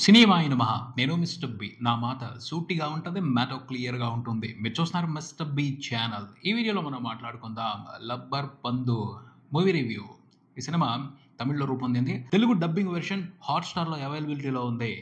సినిమాయ నమః. నేను mister B. నా మాట సూటిగా ఉంటది. మ్యాటర్ క్లియర్‌గా ఉంటుంది. మీరు చూస్తున్నారు మిస్టర్ బి ఛానల్. ఈ వీడియోలో మనం మాట్లాడుకుందాం 'లబ్బర్ పందు' మూవీ రివ్యూ. ఈ సినిమా తమిళ్‌లో రూపొందింది. తెలుగు డబ్బింగ్ వెర్షన్ హాట్‌స్టార్‌లో అవైలబిలిటీలో ఉంది.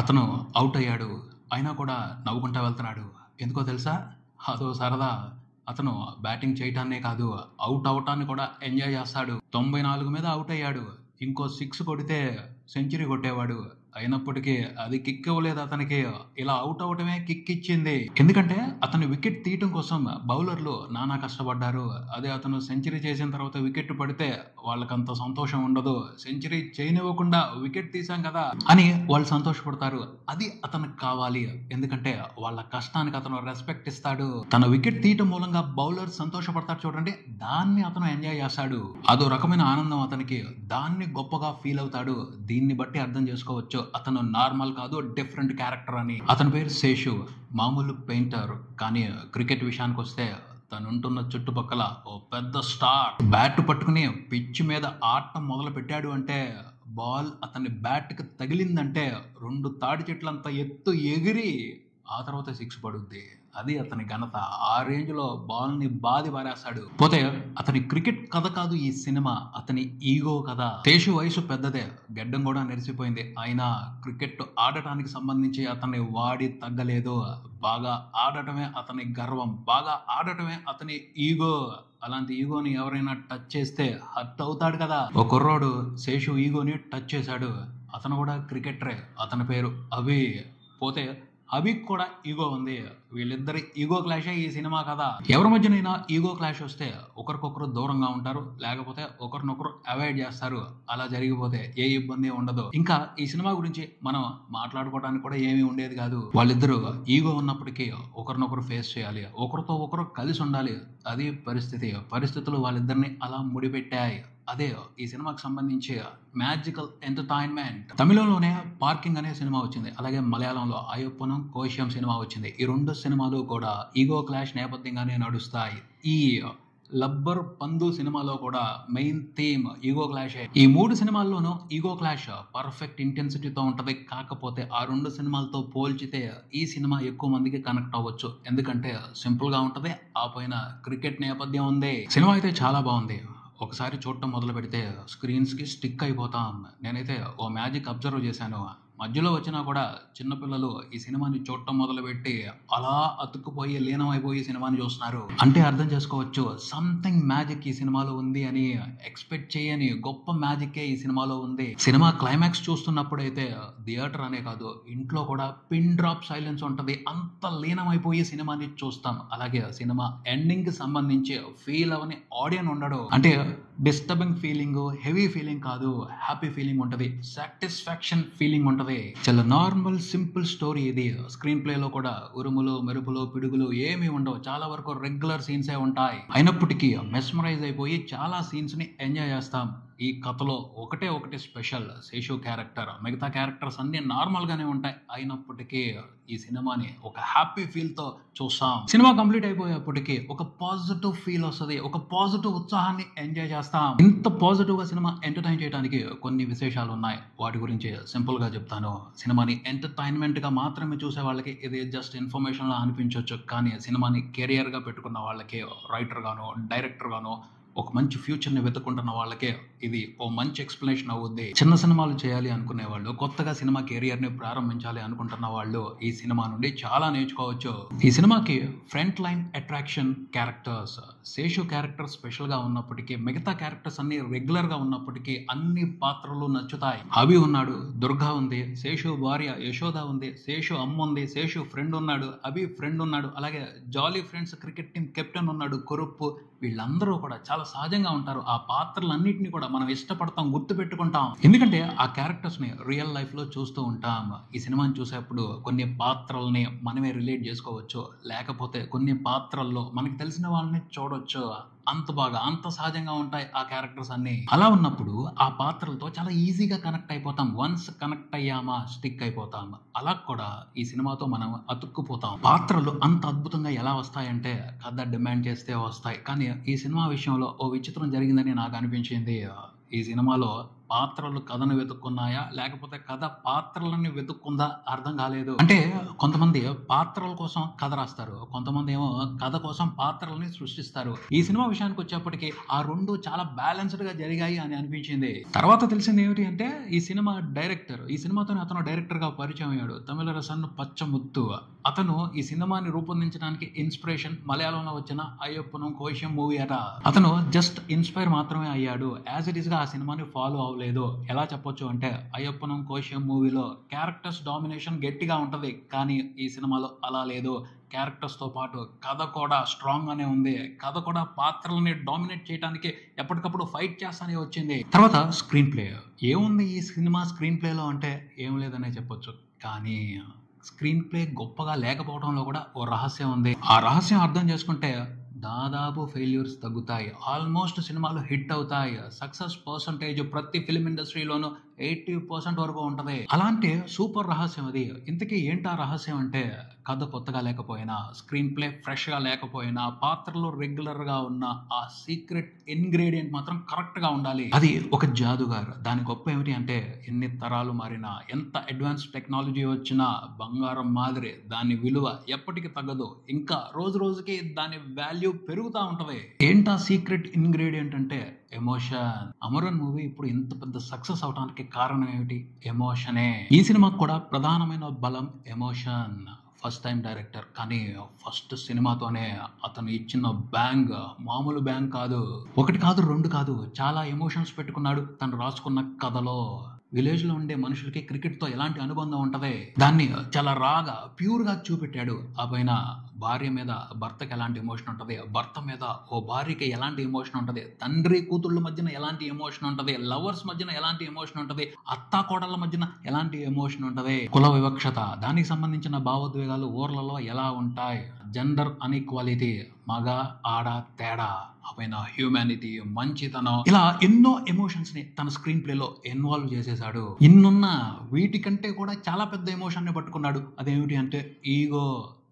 అతను ఔట్ అయ్యాడు. అయినా కూడా నవ్వుకుంటా వెళ్తున్నాడు. ఎందుకో తెలుసా? అదో సరదా. అతను బ్యాటింగ్ చేయటాన్నే కాదు, ఔట్ అవ్వటాన్ని కూడా ఎంజాయ్ చేస్తాడు. 94 మీద ఔట్ అయ్యాడు. ఇంకో 6 కొడితే సెంచరీ కొట్టేవాడు. అయినప్పటికీ అది కిక్ ఇవ్వలేదు అతనికి. ఇలా ఔట్ అవ్వటమే కిక్ ఇచ్చింది. ఎందుకంటే అతను వికెట్ తీయటం కోసం బౌలర్లు నానా కష్టపడ్డారు. అదే అతను సెంచరీ చేసిన తర్వాత వికెట్ పడితే వాళ్ళకంత సంతోషం ఉండదు. సెంచరీ చేయనివ్వకుండా వికెట్ తీసాం కదా అని వాళ్ళు సంతోషపడతారు. అది అతనికి కావాలి. ఎందుకంటే వాళ్ళ కష్టానికి అతను రెస్పెక్ట్ ఇస్తాడు. తన వికెట్ తీయటం మూలంగా బౌలర్ సంతోషపడతారు చూడండి, దాన్ని అతను ఎంజాయ్ చేస్తాడు. అదో రకమైన ఆనందం అతనికి. దాన్ని గొప్పగా ఫీల్ అవుతాడు. దీన్ని బట్టి అర్థం చేసుకోవచ్చు అతను నార్మల్ కాదు, డిఫరెంట్ క్యారెక్టర్ అని. అతని పేరు శేషు. మామూలు పెయింటర్. కానీ క్రికెట్ విషయానికి వస్తే తనుంటున్న చుట్టుపక్కల ఓ పెద్ద స్టార్. బ్యాట్ పట్టుకుని పిచ్ మీద ఆడటం మొదలు పెట్టాడు అంటే, బాల్ అతని బ్యాట్కి తగిలిందంటే 2 తాడి చెట్లంత ఎత్తు ఎగిరి ఆ తర్వాత 6 పడుద్ది. అది అతని ఘనత. ఆ రేంజ్ లో బాల్ ని బాది పారేస్తాడు. పోతే అతని క్రికెట్ కథ కాదు ఈ సినిమా, అతని ఈగో కథ. శేషు వయసు పెద్దదే, గడ్డం కూడా నెరిసిపోయింది. అయినా క్రికెట్ ఆడటానికి సంబంధించి అతన్ని వాడి తగ్గలేదు. బాగా ఆడటమే అతని గర్వం, బాగా ఆడటమే అతని ఈగో. అలాంటి ఈగోని ఎవరైనా టచ్ చేస్తే హర్ట్ అవుతాడు కదా. ఒక కుర్రోడు శేషు ఈగోని టచ్ చేశాడు. అతను కూడా క్రికెటరే. అతని పేరు అభి. పోతే అభిక్ కూడా ఈగో ఉంది. వీళ్ళిద్దరి ఈగో క్లాషే ఈ సినిమా కదా. ఎవరి మధ్యనైనా ఈగో క్లాష్ వస్తే ఒకరికొకరు దూరంగా ఉంటారు, లేకపోతే ఒకరినొకరు అవాయిడ్ చేస్తారు. అలా జరిగిపోతే ఏ ఇబ్బంది ఉండదు. ఇంకా ఈ సినిమా గురించి మనం మాట్లాడుకోవడానికి కూడా ఏమీ ఉండేది కాదు. వాళ్ళిద్దరూ ఈగో ఉన్నప్పటికీ ఒకరినొకరు ఫేస్ చేయాలి, ఒకరితో ఒకరు కలిసి ఉండాలి. అది పరిస్థితులు వాళ్ళిద్దరిని అలా ముడిపెట్టాయి. అదే ఈ సినిమాకి సంబంధించి మ్యాజికల్ ఎంటర్టైన్మెంట్. తమిళంలోనే పార్కింగ్ అనే సినిమా వచ్చింది. అలాగే మలయాళంలో అయ్యప్పనం కోశ్యం సినిమా వచ్చింది. ఈ 2 సినిమాలు కూడా ఈగో క్లాష్ నేపథ్యంగానే నడుస్తాయి. ఈ లబ్బర్ పందు సినిమాలో కూడా మెయిన్ థీమ్ ఈగో క్లాషే. ఈ 3 సినిమాల్లోనూ ఈగో క్లాష్ పర్ఫెక్ట్ ఇంటెన్సిటీతో ఉంటది. కాకపోతే ఆ 2 సినిమాలతో పోల్చితే ఈ సినిమా ఎక్కువ మందికి కనెక్ట్ అవ్వచ్చు. ఎందుకంటే సింపుల్ గా ఉంటది, ఆ పైన క్రికెట్ నేపథ్యం ఉంది. సినిమా అయితే చాలా బాగుంది. ఒకసారి చూడటం మొదలు పెడితే స్క్రీన్స్కి స్టిక్ అయిపోతాం. నేనైతే ఓ మ్యాజిక్ అబ్జర్వ్ చేశాను. మధ్యలో వచ్చినా కూడా చిన్నపిల్లలు ఈ సినిమాని చూడటం మొదలుపెట్టి అలా అతుక్కుపోయి లీనమైపోయి సినిమాని చూస్తున్నారు. అంటే అర్థం చేసుకోవచ్చు సంథింగ్ మ్యాజిక్ ఈ సినిమాలో ఉంది అని. ఎక్స్పెక్ట్ చేయని గొప్ప మ్యాజిక్ ఈ సినిమాలో ఉంది. సినిమా క్లైమాక్స్ చూస్తున్నప్పుడైతే థియేటర్ అనే కాదు, ఇంట్లో కూడా పిన్ డ్రాప్ సైలెన్స్ ఉంటది. అంత లీనమైపోయి సినిమాని చూస్తాం. అలాగే సినిమా ఎండింగ్ కి సంబంధించి ఫీల్ అవని ఆడియన్ ఉండడు. అంటే డిస్టర్బింగ్ ఫీలింగ్, హెవీ ఫీలింగ్ కాదు, హ్యాపీ ఫీలింగ్ ఉంటది, సాటిస్ఫాక్షన్ ఫీలింగ్ ఉంటది. చాలా నార్మల్ సింపుల్ స్టోరీ ఇది. స్క్రీన్ ప్లే లో కూడా ఉరుములు మెరుపులు పిడుగులు ఏమీ ఉండవు. చాలా వరకు రెగ్యులర్ సీన్సే ఉంటాయి. అయినప్పటికీ మెస్మరైజ్ అయిపోయి చాలా సీన్స్ ని ఎంజాయ్ చేస్తాం. ఈ కథలో ఒకటి స్పెషల్, శేషు క్యారెక్టర్. మిగతా క్యారెక్టర్స్ అన్ని నార్మల్ గానే ఉంటాయి. అయినప్పటికీ ఈ సినిమాని ఒక హ్యాపీ ఫీల్ తో చూస్తాం. సినిమా కంప్లీట్ అయిపోయేప్పటికీ ఒక పాజిటివ్ ఫీల్ వస్తుంది, ఒక పాజిటివ్ ఉత్సాహాన్ని ఎంజాయ్ చేస్తాం. ఇంత పాజిటివ్ గా సినిమా ఎంటర్టైన్ చేయడానికి కొన్ని విశేషాలు ఉన్నాయి. వాటి గురించి సింపుల్ గా చెప్తాను. సినిమాని ఎంటర్టైన్మెంట్ గా మాత్రమే చూసే వాళ్ళకి ఇది జస్ట్ ఇన్ఫర్మేషన్ లా అనిపించవచ్చు. కానీ సినిమాని కెరియర్ గా పెట్టుకున్న వాళ్ళకి, రైటర్ గానో డైరెక్టర్ గానో ఒక మంచి ఫ్యూచర్ ని వెతుక్కుంటున్న వాళ్ళకే ఇది ఓ మంచి ఎక్స్ప్లెనేషన్ అవుద్ది. చిన్న సినిమాలు చేయాలి అనుకునే వాళ్ళు, కొత్తగా సినిమా కెరియర్ ని ప్రారంభించాలి అనుకుంటున్న వాళ్ళు ఈ సినిమా నుండి చాలా నేర్చుకోవచ్చు. ఈ సినిమాకి front line attraction characters. Seshu character special గా ఉన్నప్పటికీ, మిగతా క్యారెక్టర్స్ అన్ని రెగ్యులర్ గా ఉన్నప్పటికీ అన్ని పాత్రలు నచ్చుతాయి. అభి ఉన్నాడు, దుర్గా ఉంది, శేషు భార్య యశోద ఉంది, శేషు అమ్మ ఉంది, శేషు ఫ్రెండ్ ఉన్నాడు, అభి ఫ్రెండ్ ఉన్నాడు, అలాగే jolly friends cricket team captain ఉన్నాడు కురుప్పు. వీళ్ళందరూ కూడా చాలా సహజంగా ఉంటారు. ఆ పాత్రలన్నింటినీ కూడా మనం ఇష్టపడతాం, గుర్తు పెట్టుకుంటాం. ఎందుకంటే ఆ క్యారెక్టర్స్ ని రియల్ లైఫ్ లో చూస్తూ ఉంటాం. ఈ సినిమాని చూసేప్పుడు కొన్ని పాత్రల్ని మనమే రిలేట్ చేసుకోవచ్చు, లేకపోతే కొన్ని పాత్రల్లో మనకి తెలిసిన వాళ్ళని చూడవచ్చు. చూడొచ్చు. అంత బాగా, అంత సహజంగా ఉంటాయి ఆ క్యారెక్టర్స్ అన్నీ. అలా ఉన్నప్పుడు ఆ పాత్రలతో చాలా ఈజీగా కనెక్ట్ అయిపోతాం. వన్స్ కనెక్ట్ అయ్యామా స్టిక్ అయిపోతాం. అలా కూడా ఈ సినిమాతో మనం అతుక్కుపోతాం. పాత్రలు అంత అద్భుతంగా ఎలా వస్తాయంటే కథ డిమాండ్ చేస్తే వస్తాయి. కానీ ఈ సినిమా విషయంలో ఓ విచిత్రం జరిగిందని నాకు అనిపించింది. ఈ సినిమాలో పాత్రలు కథను వెతుక్కున్నాయా లేకపోతే కథ పాత్రలని వెతుక్కుందా అర్థం కాలేదు. అంటే కొంతమంది పాత్రల కోసం కథ రాస్తారు, కొంతమంది ఏమో కథ కోసం పాత్రలని సృష్టిస్తారు. ఈ సినిమా విషయానికి వచ్చేప్పటికి ఆ రెండు చాలా బ్యాలెన్స్డ్ గా జరిగాయి అని అనిపించింది. తర్వాత తెలిసింది ఏమిటి అంటే ఈ సినిమా డైరెక్టర్, ఈ సినిమాతోనే అతను డైరెక్టర్ గా పరిచయం అయ్యాడు. తమిళరసన్ పచ్చముత్తు. అతను ఈ సినిమాని రూపొందించడానికి ఇన్స్పిరేషన్ మలయాళంలో వచ్చిన అయ్యప్పనం కోశం మూవీ అట. అతను జస్ట్ ఇన్స్పైర్ మాత్రమే అయ్యాడు, యాజ్ ఇట్ ఈస్ గా ఆ సినిమాని ఫాలో అవ్వలేదు. ఎలా చెప్పొచ్చు అంటే అయ్యప్పనం కోశం మూవీలో క్యారెక్టర్స్ డామినేషన్ గట్టిగా ఉంటది, కానీ ఈ సినిమాలో అలా లేదు. క్యారెక్టర్స్ తో పాటు కథ కూడా స్ట్రాంగ్ గానే ఉంది. కథ కూడా పాత్రలని డామినేట్ చేయడానికి ఎప్పటికప్పుడు ఫైట్ చేస్తానే వచ్చింది. తర్వాత స్క్రీన్ ప్లే ఏముంది ఈ సినిమా స్క్రీన్ ప్లేలో అంటే ఏం లేదనే చెప్పొచ్చు. కానీ స్క్రీన్ ప్లే గొప్పగా లేకపోవడంలో కూడా ఓ రహస్యం ఉంది. ఆ రహస్యం అర్థం చేసుకుంటే దాదాపు ఫెయిల్యూర్స్ తగ్గుతాయి, ఆల్మోస్ట్ సినిమాలు హిట్ అవుతాయి. సక్సెస్ పర్సంటేజ్ ప్రతి ఫిల్మ్ ఇండస్ట్రీలోనూ 80% వరకు ఉంటది. అలాంటి సూపర్ రహస్యం అది. ఇంతకీ ఏంటా రహస్యం అంటే కథ కొత్తగా లేకపోయినా, స్క్రీన్ ప్లే ఫ్రెష్ గా లేకపోయినా, పాత్రలు రెగ్యులర్ గా ఉన్న ఆ సీక్రెట్ ఇంగ్రీడియంట్ మాత్రం కరెక్ట్ గా ఉండాలి. అది ఒక జాదుగారు. దాని గొప్ప ఏమిటి అంటే ఎన్ని తరాలు మారినా, ఎంత అడ్వాన్స్ టెక్నాలజీ వచ్చినా బంగారం మాదిరి దాని విలువ ఎప్పటికీ తగ్గదు. ఇంకా రోజు రోజుకి దాని వాల్యూ పెరుగుతా ఉంటది. ఏంటా సీక్రెట్ ఇంగ్రీడియంట్ అంటే ఎమోషన్. అమరన్ మూవీ ఇప్పుడు ఇంత పెద్ద సక్సెస్ అవడానికి కారణం ఏమిటి? ఎమోషనే. ఈ సినిమాకు కూడా ప్రధానమైన బలం ఎమోషన్. ఫస్ట్ టైం డైరెక్టర్, కానీ ఫస్ట్ సినిమాతోనే అతను ఇచ్చిన బ్యాంగ్ మామూలు బ్యాంగ్ కాదు. ఒకటి కాదు, రెండు కాదు, చాలా ఎమోషన్స్ పెట్టుకున్నాడు తను రాసుకున్న కథలో. విలేజ్ లో ఉండే మనుషులకి క్రికెట్ తో ఎలాంటి అనుబంధం ఉంటది, దాన్ని చాలా రాగా ప్యూర్ గా చూపెట్టాడు. ఆ పైన భార్య మీద భర్తకి ఎలాంటి ఎమోషన్ ఉంటది, భర్త మీద ఓ భార్యకి ఎలాంటి ఎమోషన్ ఉంటది, తండ్రి కూతుళ్ళ మధ్యన ఎలాంటి ఎమోషన్ ఉంటది, లవర్స్ మధ్యన ఎలాంటి ఎమోషన్ ఉంటది, అత్తా కోడళ్ళ మధ్యన ఎలాంటి ఎమోషన్ ఉంటది, కుల వివక్షత, దానికి సంబంధించిన భావోద్వేగాలు ఊర్లలో ఎలా ఉంటాయి, జెండర్ అన్ఈక్వాలిటీ, మగ ఆడ తేడా, పైన హ్యూమానిటీ, మంచితనం, ఇలా ఎన్నో ఎమోషన్స్ ని తన స్క్రీన్ ప్లే లో ఇన్వాల్వ్ చేసేసాడు. ఇన్నున్న వీటికంటే కూడా చాలా పెద్ద ఎమోషన్ ని పట్టుకున్నాడు. అదేమిటి అంటే ఈగో.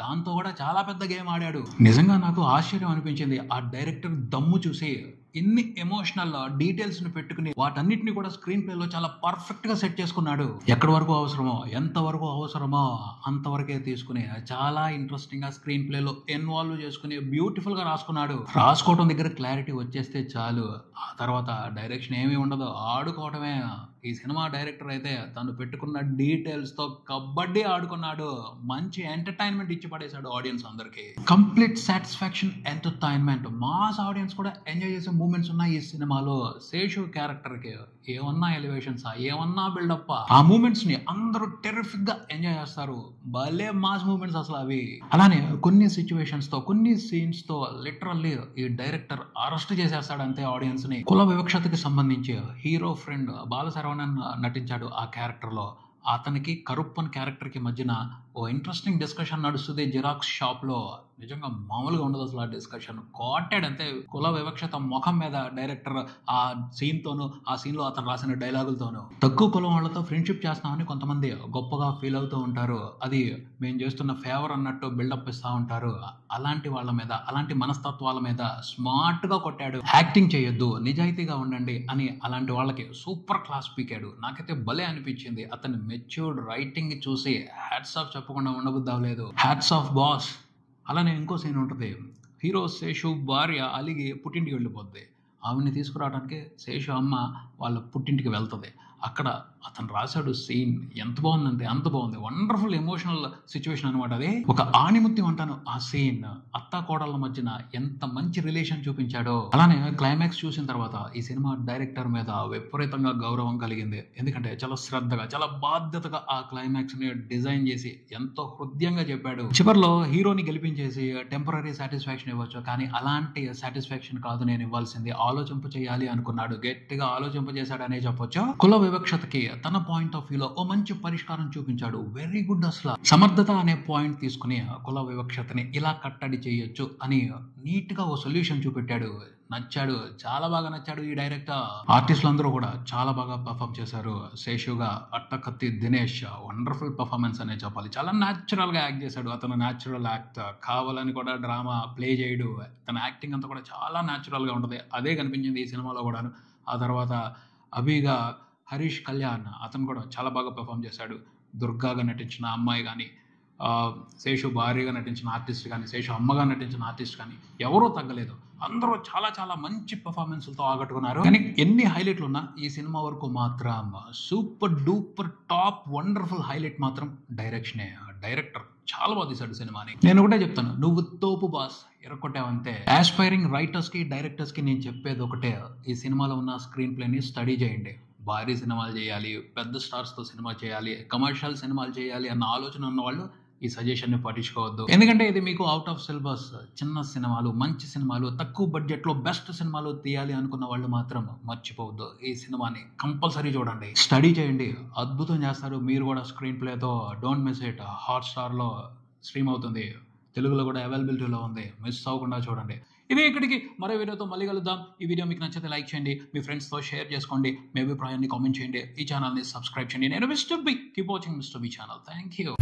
దాంతో కూడా చాలా పెద్ద గేమ్ ఆడాడు. నిజంగా నాకు ఆశ్చర్యం అనిపించింది ఆ డైరెక్టర్ దమ్ము చూసి. ఇన్ని ఎమోషనల్ డీటెయిల్స్ ని పెట్టుకుని వాటన్నిటిని కూడా స్క్రీన్ ప్లే లో చాలా పర్ఫెక్ట్ గా సెట్ చేసుకున్నాడు. ఎక్కడి వరకు అవసరమో, ఎంత వరకు అవసరమో అంతవరకే తీసుకుని చాలా ఇంట్రెస్టింగ్ గా స్క్రీన్ ప్లే లో ఇన్వాల్వ్ చేసుకుని బ్యూటిఫుల్ గా రాసుకున్నాడు. రాసుకోవడం దగ్గర క్లారిటీ వచ్చేస్తే చాలు, ఆ తర్వాత డైరెక్షన్ ఏమీ ఉండదు, ఆడుకోవటమే. ఈ సినిమా డైరెక్టర్ అయితే తను పెట్టుకున్న డీటెయిల్స్ తో కబడ్డీ ఆడుకున్నాడు. మంచి ఎంటర్టైన్మెంట్ ఇచ్చి పడేశాడు ఆడియన్స్ అందరికి. Complete satisfaction entertainment. Mass audience కూడా ఎంజాయ్ చేసే మూమెంట్స్ ఉన్నాయి ఈ సినిమాలో. శేషు క్యారెక్టర్ కి ఏమన్నా ఎలివేషన్స్, ఏమన్నా బిల్డప్, ఆ మూమెంట్స్ ని అందరూ టెరిఫిక్ గా ఎంజాయ్ చేస్తారు. భలే మాస్ మూమెంట్స్ అసలు అవి. అలానే కొన్ని సిచ్యువేషన్స్ తో, కొన్ని సీన్స్ తో లిటరల్లీ ఈ డైరెక్టర్ అరెస్ట్ చేసేస్తాడు అంతే ఆడియన్స్ ని. కుల వివక్షతకి సంబంధించి హీరో ఫ్రెండ్ బాలశరవణన్ నటించాడు ఆ క్యారెక్టర్ లో. అతనికి కరుప్పన్ క్యారెక్టర్ కి మధ్యన ఓ ఇంట్రెస్టింగ్ డిస్కషన్ నడుస్తుంది జిరాక్స్ షాప్ లో. నిజంగా మామూలుగా ఉండదు అసలు ఆ డిస్కషన్. కాటెడ్ అంతే కుల వివక్షత ముఖం మీద డైరెక్టర్ ఆ సీన్ తోను, ఆ సీన్ లో అతను రాసిన డైలాగులతోను. తక్కువ కులం వాళ్ళతో ఫ్రెండ్షిప్ చేస్తామని కొంతమంది గొప్పగా ఫీల్ అవుతూ ఉంటారు, అది మేము చేస్తున్న ఫేవర్ అన్నట్టు బిల్డప్ ఇస్తా ఉంటారు. అలాంటి వాళ్ళ మీద, అలాంటి మనస్తత్వాల మీద స్మార్ట్ గా కొట్టాడు. యాక్టింగ్ చేయొద్దు, నిజాయితీగా ఉండండి అని అలాంటి వాళ్ళకి సూపర్ క్లాస్ పీకాడు. నాకైతే భలే అనిపించింది. అతని మెచ్యూర్డ్ రైటింగ్ చూసి హ్యాట్స్ ఆఫ్ చెప్పకుండా ఉండబుద్ధి అవ్వలేదు. Hats off boss. అలానే ఇంకో సీన్ ఉంటుంది. హీరో శేషు భార్య అలిగి పుట్టింటికి వెళ్ళిపోద్ది. ఆవిడ్ని తీసుకురావడానికి శేషు అమ్మ వాళ్ళ పుట్టింటికి వెళ్తుంది. అక్కడ అతను రాశాడు సీన్ ఎంత బాగుందంటే అంత బాగుంది. వండర్ఫుల్ ఎమోషనల్ సిచ్యువేషన్ అనమాట అది. ఒక ఆణిముత్యం అంటాను ఆ సీన్. అత్తా కోడళ్ళ మధ్యన ఎంత మంచి రిలేషన్ చూపించాడో. అలానే క్లైమాక్స్ చూసిన తర్వాత ఈ సినిమా డైరెక్టర్ మీద విపరీతంగా గౌరవం కలిగింది. ఎందుకంటే చాలా శ్రద్ధగా, చాలా బాధ్యతగా ఆ క్లైమాక్స్ ని డిజైన్ చేసి ఎంతో హృదయంగా చెప్పాడు. చివరిలో హీరోని గెలిపించేసి టెంపరీ సాటిస్ఫాక్షన్ ఇవ్వచ్చు, కానీ అలాంటి సాటిస్ఫాక్షన్ కాదు నేను ఇవ్వాల్సింది, ఆలోచింప చేయాలి అనుకున్నాడు. గట్టిగా ఆలోచింప చేశాడనే చెప్పొచ్చు. కుల వివక్షతకి తన పాయింట్ ఆఫ్ వ్యూలో ఓ మంచి పరిష్కారం చూపించాడు. Very good. అసలు సమర్థత అనే పాయింట్ తీసుకుని కుల వివక్షతని ఇలా కట్టడి చేయొచ్చు అని నీట్ గా ఓ సొల్యూషన్ చూపెట్టాడు. నచ్చాడు, చాలా బాగా నచ్చాడు ఈ డైరెక్టర్. ఆర్టిస్టులు అందరూ కూడా చాలా బాగా పర్ఫామ్ చేశారు. శేషుగా అట్టకత్తి దినేష్ వండర్ఫుల్ పర్ఫార్మెన్స్ అనే చెప్పాలి. చాలా న్యాచురల్ గా యాక్ట్ చేశాడు. అతను న్యాచురల్ యాక్టర్, కావాలని కూడా డ్రామా ప్లే చేయడు. తన యాక్టింగ్ అంతా కూడా చాలా న్యాచురల్ గా ఉంటుంది. అదే కనిపించింది ఈ సినిమాలో కూడాను. ఆ తర్వాత అభిగా హరీష్ కళ్యాణ్, అతను కూడా చాలా బాగా పర్ఫామ్ చేశాడు. దుర్గాగా నటించిన అమ్మాయి కానీ, శేషు భార్యగా నటించిన ఆర్టిస్ట్ కానీ, శేషు అమ్మగా నటించిన ఆర్టిస్ట్ కానీ ఎవరూ తగ్గలేదు. అందరూ చాలా చాలా మంచి పర్ఫార్మెన్స్లతో ఆకట్టుకున్నారు. కానీ ఎన్ని హైలైట్లు ఉన్నా ఈ సినిమా వరకు మాత్రం super duper top wonderful highlight మాత్రం డైరెక్షనే. డైరెక్టర్ చాలా బాగా తీశాడు సినిమాని. నేను ఒకటే చెప్తాను, నువ్వు తోపు బాస్ ఎరగొట్టావంతే. ఆస్పైరింగ్ రైటర్స్ కి డైరెక్టర్స్ కి నేను చెప్పేది ఒకటే, ఈ సినిమాలో ఉన్న స్క్రీన్ ప్లేని స్టడీ చేయండి. భారీ సినిమాలు చేయాలి, పెద్ద స్టార్స్ తో సినిమా చేయాలి, కమర్షియల్ సినిమాలు చేయాలి అన్న ఆలోచన ఉన్న వాళ్ళు ఈ సజెషన్ ని పట్టించుకోవద్దు. ఎందుకంటే ఇది మీకు అవుట్ ఆఫ్ సిలబస్. చిన్న సినిమాలు, మంచి సినిమాలు, తక్కువ బడ్జెట్ లో బెస్ట్ సినిమాలు తీయాలి అనుకున్న వాళ్ళు మాత్రం మర్చిపోవద్దు. ఈ సినిమాని కంపల్సరీ చూడండి, స్టడీ చేయండి, అద్భుతం చేస్తారు మీరు కూడా స్క్రీన్ ప్లేతో. Don't miss it. Hotstar లో స్ట్రీమ్ అవుతుంది, తెలుగులో కూడా అవైలబిలిటీలో ఉంది. మిస్ అవ్వకుండా చూడండి. ఇది ఇక్కడికి మరో వీడియోతో మళ్ళీ కలుద్దాం. ఈ వీడియో మీకు నచ్చితే లైక్ చేయండి, మీ ఫ్రెండ్స్తో షేర్ చేసుకోండి, మీ అభిప్రాయాన్ని కామెంట్ చేయండి, ఈ ఛానల్ని సబ్స్క్రైబ్ చేయండి. నేను mister B. Keep watching mister B channel. Thank you.